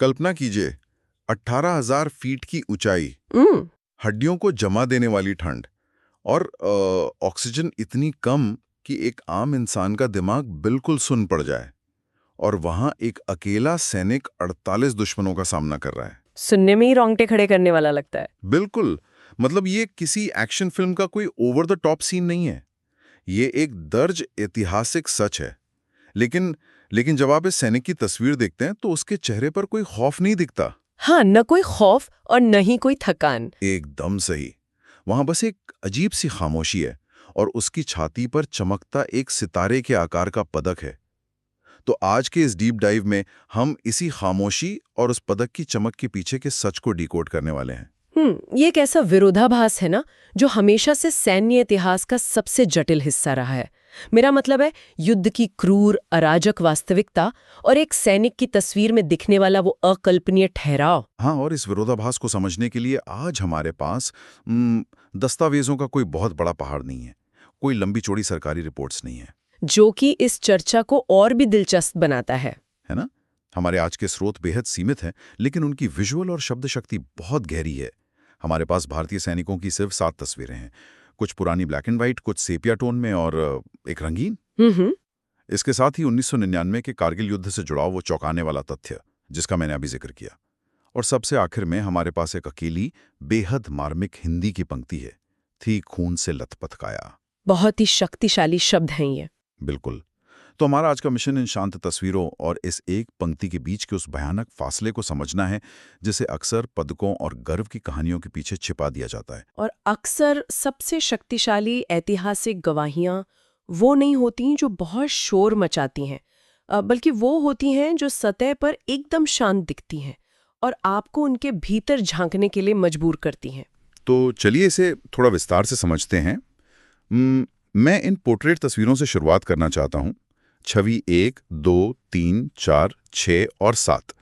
कल्पना कीजिए 18,000 फीट की ऊंचाई, हम्म। हड्डियों को जमा देने वाली ठंड और ऑक्सीजन इतनी कम कि एक आम इंसान का दिमाग बिल्कुल सुन पड़ जाए। और वहां एक अकेला सैनिक 48 दुश्मनों का सामना कर रहा है। सुनने में ही रोंगटे खड़े करने वाला लगता है। बिल्कुल, मतलब ये किसी एक्शन फिल्म का कोई ओवर द टॉप सीन नहीं है, ये एक दर्ज ऐतिहासिक सच है। लेकिन लेकिन जब आप इस सैनिक की तस्वीर देखते हैं तो उसके चेहरे पर कोई खौफ नहीं दिखता। हाँ, न कोई खौफ और न ही कोई थकान। एकदम सही। वहां बस एक अजीब सी खामोशी है और उसकी छाती पर चमकता एक सितारे के आकार का पदक है। तो आज के इस डीप डाइव में हम इसी खामोशी और उस पदक की चमक के पीछे के सच को डिकोड करने वाले हैं। ये एक ऐसा विरोधाभास है ना, जो हमेशा से सैन्य इतिहास का सबसे जटिल हिस्सा रहा है। मेरा मतलब है, युद्ध की क्रूर अराजक वास्तविकता और एक सैनिक की तस्वीर में दिखने वाला वो अकल्पनीय ठहराव। हाँ, और इस विरोधाभास को समझने के लिए आज हमारे पास दस्तावेजों का कोई बहुत बड़ा पहाड़ नहीं है, कोई लंबी चौड़ी सरकारी रिपोर्ट्स नहीं है, जो कि इस चर्चा को और भी दिलचस्प बनाता है ना? हमारे आज के स्रोत बेहद सीमित हैं, लेकिन उनकी विजुअल और शब्द शक्ति बहुत गहरी है। हमारे पास भारतीय सैनिकों की सिर्फ 7 तस्वीरें हैं, कुछ पुरानी ब्लैक एंड व्हाइट, कुछ सेपिया टोन में और एक रंगीन। इसके साथ ही 1999 के कारगिल युद्ध से जुड़ा वो चौंकाने वाला तथ्य जिसका मैंने अभी जिक्र किया। और सबसे आखिर में हमारे पास एक अकेली बेहद मार्मिक हिंदी की पंक्ति है, थी खून से लथपथ काया। बहुत ही शक्तिशाली शब्द हैं ये। बिल्कुल। तो हमारा आज का मिशन इन शांत तस्वीरों और इस एक पंक्ति के बीच के उस भयानक फासले को समझना है, जिसे अक्सर पदकों और गर्व की कहानियों के पीछे छिपा दिया जाता है। और अक्सर सबसे शक्तिशाली ऐतिहासिक गवाहियां वो नहीं होती जो बहुत शोर मचाती हैं, बल्कि वो होती हैं जो सतह पर एकदम शांत दिखती हैं और आपको उनके भीतर झांकने के लिए मजबूर करती हैं। तो चलिए इसे थोड़ा विस्तार से समझते हैं। मैं इन पोर्ट्रेट तस्वीरों से शुरुआत करना चाहता हूं। छवि 1, 2, 3, 4, 6 और 7।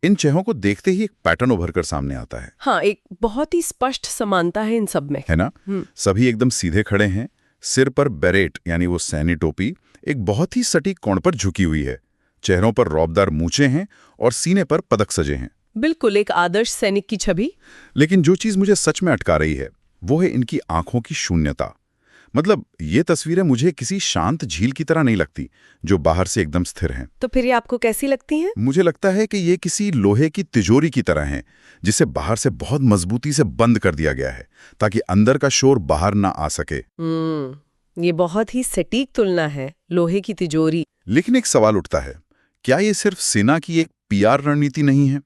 इन छहों को देखते ही एक पैटर्न उभर कर सामने आता है। हाँ, एक बहुत ही स्पष्ट समानता है इन सब में, है ना? सभी एकदम सीधे खड़े हैं, सिर पर बेरेट यानी वो सैनी टोपी एक बहुत ही सटीक कोण पर झुकी हुई है, चेहरों पर रौबदार मूंछें हैं और सीने पर पदक सजे हैं। बिल्कुल एक आदर्श सैनिक की छवि। लेकिन जो चीज मुझे सच में अटका रही है वो है इनकी आंखों की शून्यता। मतलब ये तस्वीरें मुझे किसी शांत झील की तरह नहीं लगती जो बाहर से एकदम स्थिर हैं। तो फिर ये आपको कैसी लगती हैं? मुझे लगता है कि ये किसी लोहे की तिजोरी की तरह हैं, जिसे बाहर से बहुत मजबूती से बंद कर दिया गया है ताकि अंदर का शोर बाहर ना आ सके। ये बहुत ही सटीक तुलना है, लोहे की तिजोरी। लेकिन एक सवाल उठता है, क्या ये सिर्फ सेना की एक पीआर रणनीति नहीं है?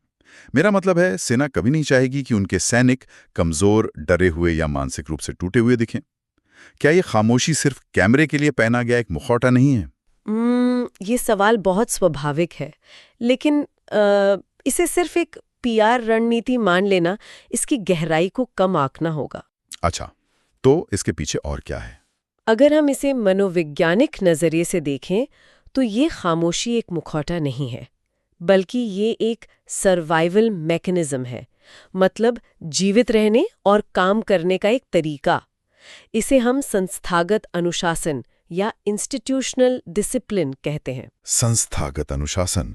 मेरा मतलब है, सेना कभी नहीं चाहेगी कि उनके सैनिक कमजोर, डरे हुए या मानसिक रूप से टूटे हुए दिखें। क्या ये खामोशी सिर्फ कैमरे के लिए पहना गया एक मुखौटा नहीं है? ये सवाल बहुत स्वाभाविक है, लेकिन इसे सिर्फ एक पीआर रणनीति मान लेना इसकी गहराई को कम आंकना होगा। अच्छा, तो इसके पीछे और क्या है? अगर हम इसे मनोवैज्ञानिक नजरिए से देखें तो ये खामोशी एक मुखौटा नहीं है, बल्कि ये एक सर्वाइवल मैकेनिज्म है। मतलब जीवित रहने और काम करने का एक तरीका। इसे हम संस्थागत अनुशासन या इंस्टीट्यूशनल डिसिप्लिन कहते हैं। संस्थागत अनुशासन।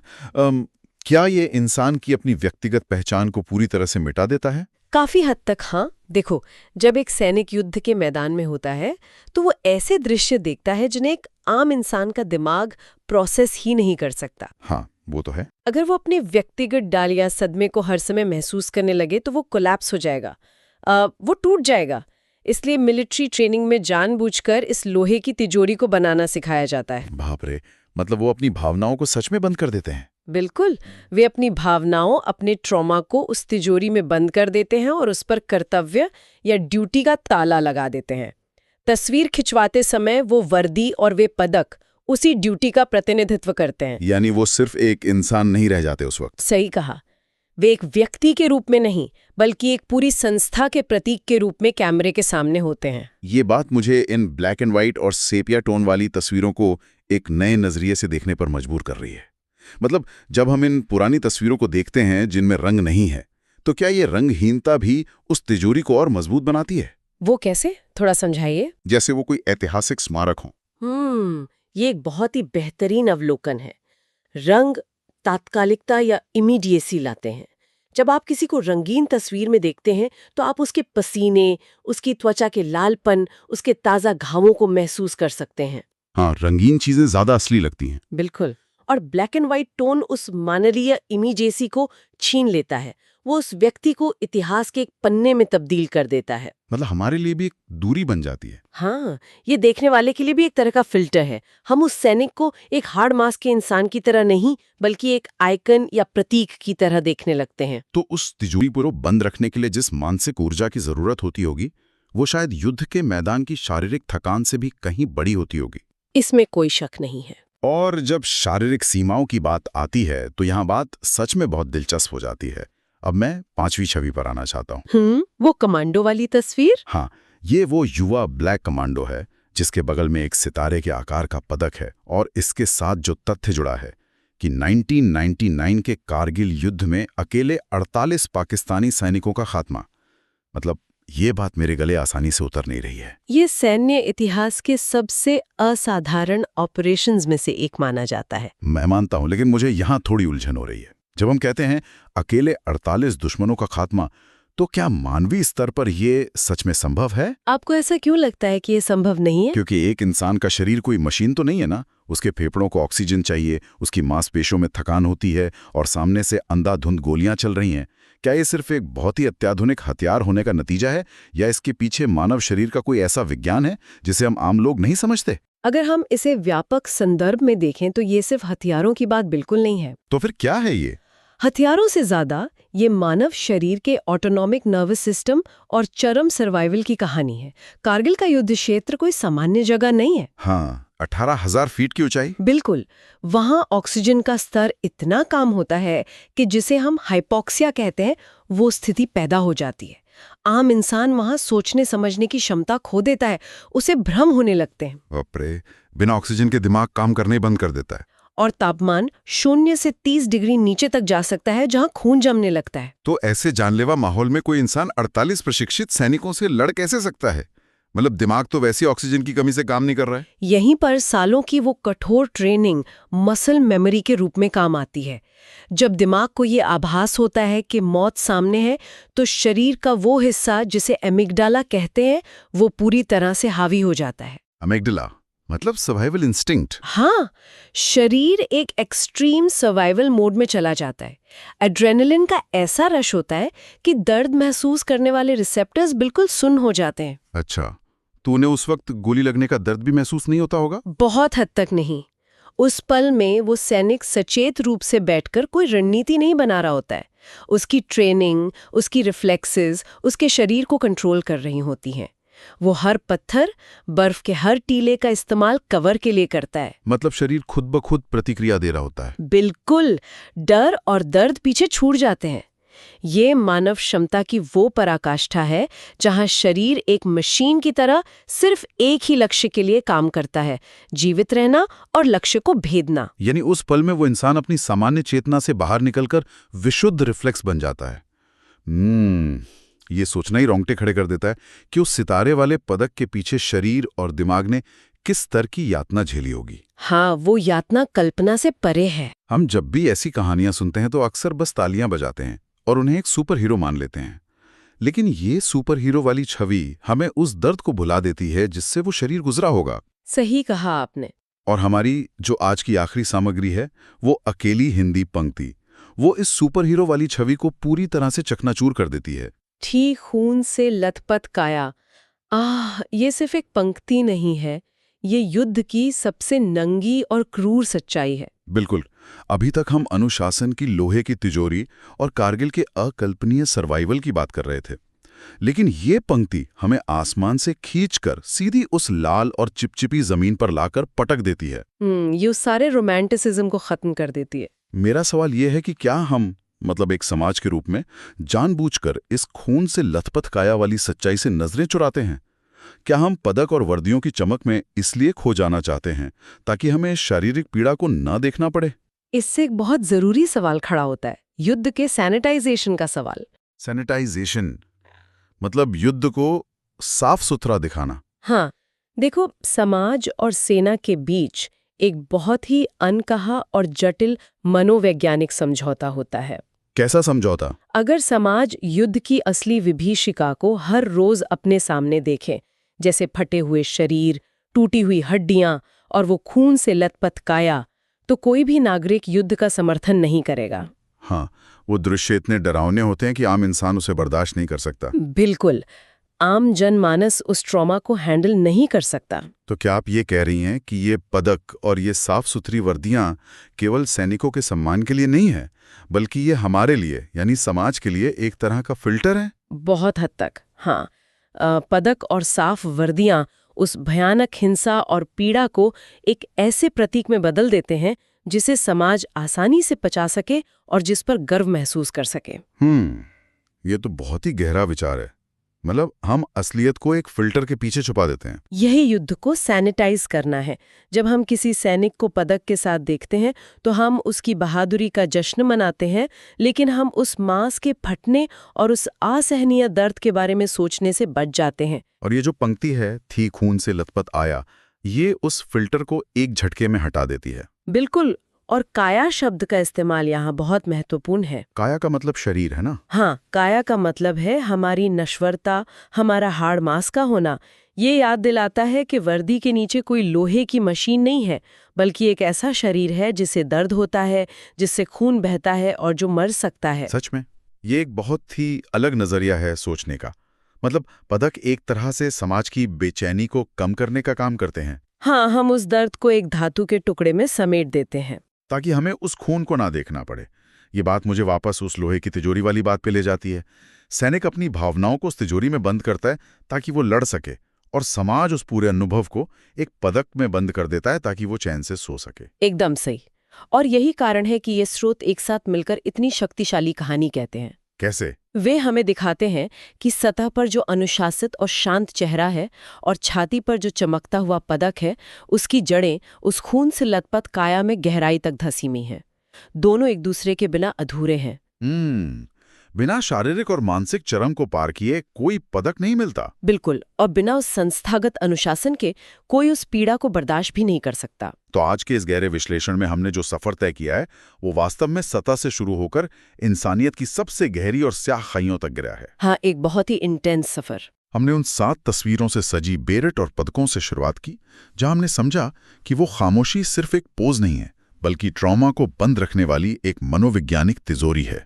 क्या ये इंसान की अपनी व्यक्तिगत पहचान को पूरी तरह से मिटा देता है? काफी हद तक हाँ। देखो, जब एक सैनिक युद्ध के मैदान में होता है तो वो ऐसे दृश्य देखता है जिन्हें एक आम इंसान का दिमाग प्रोसेस ही नहीं कर सकता। हाँ, वो तो है। अगर वो अपने व्यक्तिगत डाल या सदमे को हर समय महसूस करने लगे तो वो कोलैप्स हो जाएगा, वो टूट जाएगा। इसलिए मिलिट्री ट्रेनिंग में जानबूझकर इस लोहे की तिजोरी को बनाना सिखाया जाता है। बाप रे, मतलब वो अपनी भावनाओं को सच में बंद कर देते हैं? बिल्कुल, वे अपनी भावनाओं, अपने ट्रॉमा को उस तिजोरी में बंद कर देते हैं और उस पर कर्तव्य या ड्यूटी का ताला लगा देते हैं। तस्वीर खिंचवाते समय वो वर्दी और वे पदक उसी ड्यूटी का प्रतिनिधित्व करते हैं। यानी वो सिर्फ एक इंसान नहीं रह जाते उस वक्त। सही कहा। वे एक व्यक्ति के रूप में नहीं, बल्कि एक पूरी संस्था के प्रतीक के रूप में कैमरे के सामने होते हैं। ये बात मुझे इन ब्लैक एंड व्हाइट और सेपिया टोन वाली तस्वीरों को एक नए नजरिए से देखने पर मजबूर कर रही है। मतलब जब हम इन पुरानी तस्वीरों को देखते हैं जिनमें रंग नहीं है, तो क्या ये रंगहीनता भी उस तिजोरी को और मजबूत बनाती है? वो कैसे, थोड़ा समझाइए। जैसे वो कोई ऐतिहासिक स्मारक हो। ये एक बहुत ही बेहतरीन अवलोकन है। रंग तात्कालिकता या इमीडिएसी लाते हैं। जब आप किसी को रंगीन तस्वीर में देखते हैं तो आप उसके पसीने, उसकी त्वचा के लालपन, उसके ताज़ा घावों को महसूस कर सकते हैं। हाँ, रंगीन चीजें ज्यादा असली लगती हैं। बिल्कुल। और ब्लैक एंड व्हाइट टोन उस मानवीय इमीडिएसी को छीन लेता है। वो उस व्यक्ति को इतिहास के एक पन्ने में तब्दील कर देता है। मतलब हमारे लिए भी एक दूरी बन जाती है। हाँ, ये देखने वाले के लिए भी एक तरह का फिल्टर है। हम उस सैनिक को एक हार्ड मास के इंसान की तरह नहीं, बल्कि एक आइकन या प्रतीक की तरह देखने लगते हैं। तो उस तिजोरी को बंद रखने के लिए जिस मानसिक ऊर्जा की जरूरत होती होगी, वो शायद युद्ध के मैदान की शारीरिक थकान से भी कहीं बड़ी होती होगी। इसमें कोई शक नहीं है। और जब शारीरिक सीमाओं की बात आती है तो यहाँ बात सच में बहुत दिलचस्प हो जाती है। अब मैं 5वीं छवि पर आना चाहता हूँ। वो कमांडो वाली तस्वीर? हाँ, ये वो युवा ब्लैक कमांडो है जिसके बगल में एक सितारे के आकार का पदक है, और इसके साथ जो तथ्य जुड़ा है कि 1999 के कारगिल युद्ध में अकेले 48 पाकिस्तानी सैनिकों का खात्मा। मतलब ये बात मेरे गले आसानी से उतर नहीं रही है। ये सैन्य इतिहास के सबसे असाधारण ऑपरेशंस में से एक माना जाता है। मैं मानता हूं, लेकिन मुझे यहाँ थोड़ी उलझन हो रही है। जब हम कहते हैं अकेले 48 दुश्मनों का खात्मा, तो क्या मानवीय स्तर पर यह सच में संभव है? आपको ऐसा क्यों लगता है कि ये संभव नहीं है? क्योंकि एक इंसान का शरीर कोई मशीन तो नहीं है ना। उसके फेफड़ों को ऑक्सीजन चाहिए, उसकी मांसपेशियों में थकान होती है, और सामने से अंधाधुंध गोलियां चल रही हैं। क्या ये सिर्फ एक बहुत ही अत्याधुनिक हथियार होने का नतीजा है, या इसके पीछे मानव शरीर का कोई ऐसा विज्ञान है जिसे हम आम लोग नहीं समझते? अगर हम इसे व्यापक संदर्भ में देखें तो ये सिर्फ हथियारों की बात बिल्कुल नहीं है। तो फिर क्या है ये? हथियारों से ज्यादा ये मानव शरीर के ऑटोनॉमिक नर्वस सिस्टम और चरम सर्वाइवल की कहानी है। कारगिल का युद्ध क्षेत्र कोई सामान्य जगह नहीं है। हाँ, 18,000 फीट की ऊंचाई। बिल्कुल। वहां ऑक्सीजन का स्तर इतना कम होता है कि जिसे हम हाइपोक्सिया कहते हैं, वो स्थिति पैदा हो जाती है। आम इंसान वहां सोचने समझने की क्षमता खो देता है, उसे भ्रम होने लगते हैं। बाप रे, बिना ऑक्सीजन के दिमाग काम करने बंद कर देता है। और तापमान 0 से 30 डिग्री नीचे तक जा सकता है, जहां खून जमने लगता है। तो ऐसे जानलेवा माहौल में कोई इंसान 48 प्रशिक्षित सैनिकों से लड़ कैसे सकता है? मतलब दिमाग तो वैसे ऑक्सीजन की कमी से काम नहीं कर रहा है। यहीं पर सालों की वो कठोर ट्रेनिंग मसल मेमोरी के रूप में काम आती है। जब दिमाग को ये आभास होता है कि मौत सामने है, तो शरीर का वो हिस्सा जिसे एमिगडाला कहते हैं, वो पूरी तरह से हावी हो जाता है। अमिगडाला मतलब सर्वाइवल इंस्टिंक्ट। हाँ, शरीर एक एक्सट्रीम सर्वाइवल मोड में चला जाता है। एड्रेनलिन का ऐसा रश होता है कि दर्द महसूस करने वाले रिसेप्टर्स बिल्कुल सुन्न हो जाते हैं। अच्छा, तो उन्हें उस वक्त गोली लगने का दर्द भी महसूस नहीं होता होगा? बहुत हद तक नहीं। उस पल में वो सैनिक सचेत रूप से बैठकर कोई रणनीति नहीं बना रहा होता है। उसकी ट्रेनिंग, उसकी रिफ्लेक्सेस उसके शरीर को कंट्रोल कर रही होती हैं। वो हर पत्थर, बर्फ के हर टीले का इस्तेमाल कवर के लिए करता है। मतलब शरीर खुद ब खुद प्रतिक्रिया दे रहा होता है। बिल्कुल। डर और दर्द पीछे छूट जाते हैं। ये मानव क्षमता की वो पराकाष्ठा है जहां शरीर एक मशीन की तरह सिर्फ एक ही लक्ष्य के लिए काम करता है, जीवित रहना और लक्ष्य को भेदना। यानी उस पल में वो इंसान अपनी सामान्य चेतना से बाहर निकलकर विशुद्ध रिफ्लेक्स बन जाता है। ये सोचना ही रोंगटे खड़े कर देता है कि उस सितारे वाले पदक के पीछे शरीर और दिमाग ने किस स्तर की यातना झेली होगी। हाँ, वो यातना कल्पना से परे है। हम जब भी ऐसी कहानियां सुनते हैं तो अक्सर बस तालियां बजाते हैं और उन्हें एक सुपर हीरो मान लेते हैं। लेकिन ये सुपर हीरो वाली छवि हमें उस दर्द को भुला देती है जिससे वो शरीर गुजरा होगा। सही कहा आपने। और हमारी जो आज की आखिरी सामग्री है, वो अकेली हिंदी पंक्ति, वो इस सुपर हीरो वाली छवि को पूरी तरह से चकनाचूर कर देती है। ठीक खून से लथपथ काया। ये सिर्फ एक पंक्ति नहीं है, ये युद्ध की सबसे नंगी और क्रूर सच्चाई है। बिल्कुल। अभी तक हम अनुशासन की लोहे की तिजोरी और कारगिल के अकल्पनीय सर्वाइवल की बात कर रहे थे, लेकिन ये पंक्ति हमें आसमान से खींचकर सीधी उस लाल और चिपचिपी जमीन पर लाकर पटक देती है। ये सारे रोमांटिसिज्म को खत्म कर देती है। मेरा सवाल यह है कि क्या हम, मतलब एक समाज के रूप में, जानबूझकर इस खून से लथपथ काया वाली सच्चाई से नजरें चुराते हैं? क्या हम पदक और वर्दियों की चमक में इसलिए खो जाना चाहते हैं ताकि हमें शारीरिक पीड़ा को न देखना पड़े? इससे एक बहुत जरूरी सवाल खड़ा होता है, युद्ध के सैनिटाइजेशन का सवाल। सैनिटाइजेशन मतलब युद्ध को साफ सुथरा दिखाना। हाँ, देखो, समाज और सेना के बीच एक बहुत ही अनकहा और जटिल मनोवैज्ञानिक समझौता होता है। कैसा समझौता? अगर समाज युद्ध की असली विभीषिका को हर रोज अपने सामने देखे, जैसे फटे हुए शरीर, टूटी हुई हड्डियां और वो खून से लथपथ काया, तो कोई भी नागरिक युद्ध का समर्थन नहीं करेगा। हाँ, वो दृश्य इतने डरावने होते हैं कि आम इंसान उसे बर्दाश्त नहीं कर सकता। बिल्कुल, आम जनमानस उस ट्रॉमा को हैंडल नहीं कर सकता। तो क्या आप ये कह रही हैं कि ये पदक और ये साफ सुथरी वर्दियां केवल सैनिकों के सम्मान के लिए नहीं है, बल्कि ये हमारे लिए यानी समाज के लिए एक तरह का फिल्टर है? बहुत हद तक, हाँ। पदक और साफ वर्दियां उस भयानक हिंसा और पीड़ा को एक ऐसे प्रतीक में बदल देते हैं जिसे समाज आसानी से पचा सके और जिस पर गर्व महसूस कर सके। ये तो बहुत ही गहरा विचार है। मतलब हम असलियत को एक फिल्टर के पीछे छुपा देते हैं। यही युद्ध को सैनिटाइज करना है। जब हम किसी सैनिक को पदक के साथ देखते हैं तो हम उसकी बहादुरी का जश्न मनाते हैं, लेकिन हम उस मांस के फटने और उस असहनीय दर्द के बारे में सोचने से बच जाते हैं। और ये जो पंक्ति है, थी खून से लथपथ आया, ये उस फिल्टर को एक झटके में हटा देती है। बिल्कुल। और काया शब्द का इस्तेमाल यहाँ बहुत महत्वपूर्ण है। काया का मतलब शरीर है ना? हाँ, काया का मतलब है हमारी नश्वरता, हमारा हाड़ मांस का होना। ये याद दिलाता है कि वर्दी के नीचे कोई लोहे की मशीन नहीं है, बल्कि एक ऐसा शरीर है जिसे दर्द होता है, जिससे खून बहता है और जो मर सकता है। सच में ये एक बहुत ही अलग नजरिया है सोचने का। मतलब पदक एक तरह से समाज की बेचैनी को कम करने का काम करते हैं। हाँ, हम उस दर्द को एक धातु के टुकड़े में समेट देते हैं ताकि हमें उस खून को ना देखना पड़े। ये बात मुझे वापस उस लोहे की तिजोरी वाली बात पे ले जाती है। सैनिक अपनी भावनाओं को उस तिजोरी में बंद करता है ताकि वो लड़ सके, और समाज उस पूरे अनुभव को एक पदक में बंद कर देता है ताकि वो चैन से सो सके। एकदम सही। और यही कारण है कि ये स्रोत एक साथ मिलकर इतनी शक्तिशाली कहानी कहते हैं। कैसे? वे हमें दिखाते हैं कि सतह पर जो अनुशासित और शांत चेहरा है और छाती पर जो चमकता हुआ पदक है, उसकी जड़ें उस खून से लथपथ काया में गहराई तक धसी हुई हैं। दोनों एक दूसरे के बिना अधूरे हैं। बिना शारीरिक और मानसिक चरम को पार किए कोई पदक नहीं मिलता। बिल्कुल, और बिना उस संस्थागत अनुशासन के कोई उस पीड़ा को बर्दाश्त भी नहीं कर सकता। तो आज के इस गहरे विश्लेषण में हमने जो सफर तय किया है, वो वास्तव में सतह से शुरू होकर इंसानियत की सबसे गहरी और स्याह खाइयों तक गिरा है। हाँ, एक बहुत ही इंटेंस सफर। हमने उन 7 तस्वीरों से सजी बेरेट और पदकों से शुरुआत की, जहां हमने समझा कि वो खामोशी सिर्फ एक पोज नहीं है, बल्कि ट्रॉमा को बंद रखने वाली एक मनोवैज्ञानिक तिजोरी है।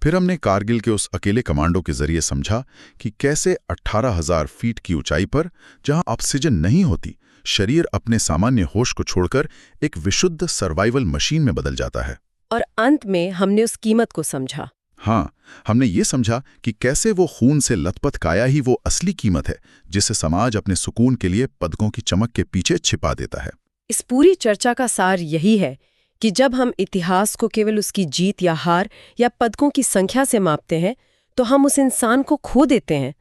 फिर हमने कारगिल के उस अकेले कमांडो के जरिए समझा कि कैसे 18,000 फीट की ऊंचाई पर, जहां ऑक्सीजन नहीं होती, शरीर अपने सामान्य होश को छोड़कर एक विशुद्ध सर्वाइवल मशीन में बदल जाता है। और अंत में हमने उस कीमत को समझा। हाँ, हमने ये समझा कि कैसे वो खून से लथपथ काया ही वो असली कीमत है जिसे समाज अपने सुकून के लिए पदकों की चमक के पीछे छिपा देता है। इस पूरी चर्चा का सार यही है कि जब हम इतिहास को केवल उसकी जीत या हार या पदकों की संख्या से मापते हैं, तो हम उस इंसान को खो देते हैं।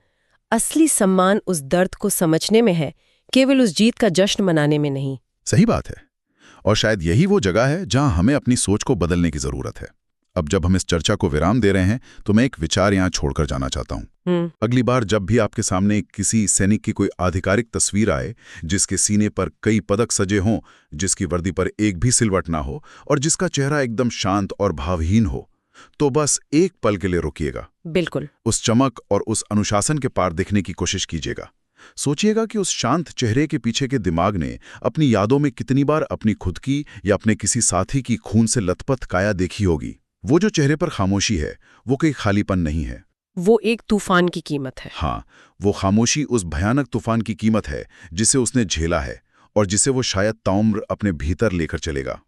असली सम्मान उस दर्द को समझने में है, केवल उस जीत का जश्न मनाने में नहीं। सही बात है। और शायद यही वो जगह है जहां हमें अपनी सोच को बदलने की जरूरत है। अब जब हम इस चर्चा को विराम दे रहे हैं, तो मैं एक विचार यहां छोड़कर जाना चाहता हूं। अगली बार जब भी आपके सामने किसी सैनिक की कोई आधिकारिक तस्वीर आए, जिसके सीने पर कई पदक सजे हों, जिसकी वर्दी पर एक भी सिलवट ना हो और जिसका चेहरा एकदम शांत और भावहीन हो, तो बस एक पल के लिए रुकिएगा। बिल्कुल। उस चमक और उस अनुशासन के पार देखने की कोशिश कीजिएगा। सोचिएगा कि उस शांत चेहरे के पीछे के दिमाग ने अपनी यादों में कितनी बार अपनी खुद की या अपने किसी साथी की खून से लथपथ काया देखी होगी। वो जो चेहरे पर खामोशी है, वो कोई खालीपन नहीं है, वो एक तूफान की कीमत है। हाँ, वो खामोशी उस भयानक तूफान की कीमत है जिसे उसने झेला है और जिसे वो शायद ताउम्र अपने भीतर लेकर चलेगा।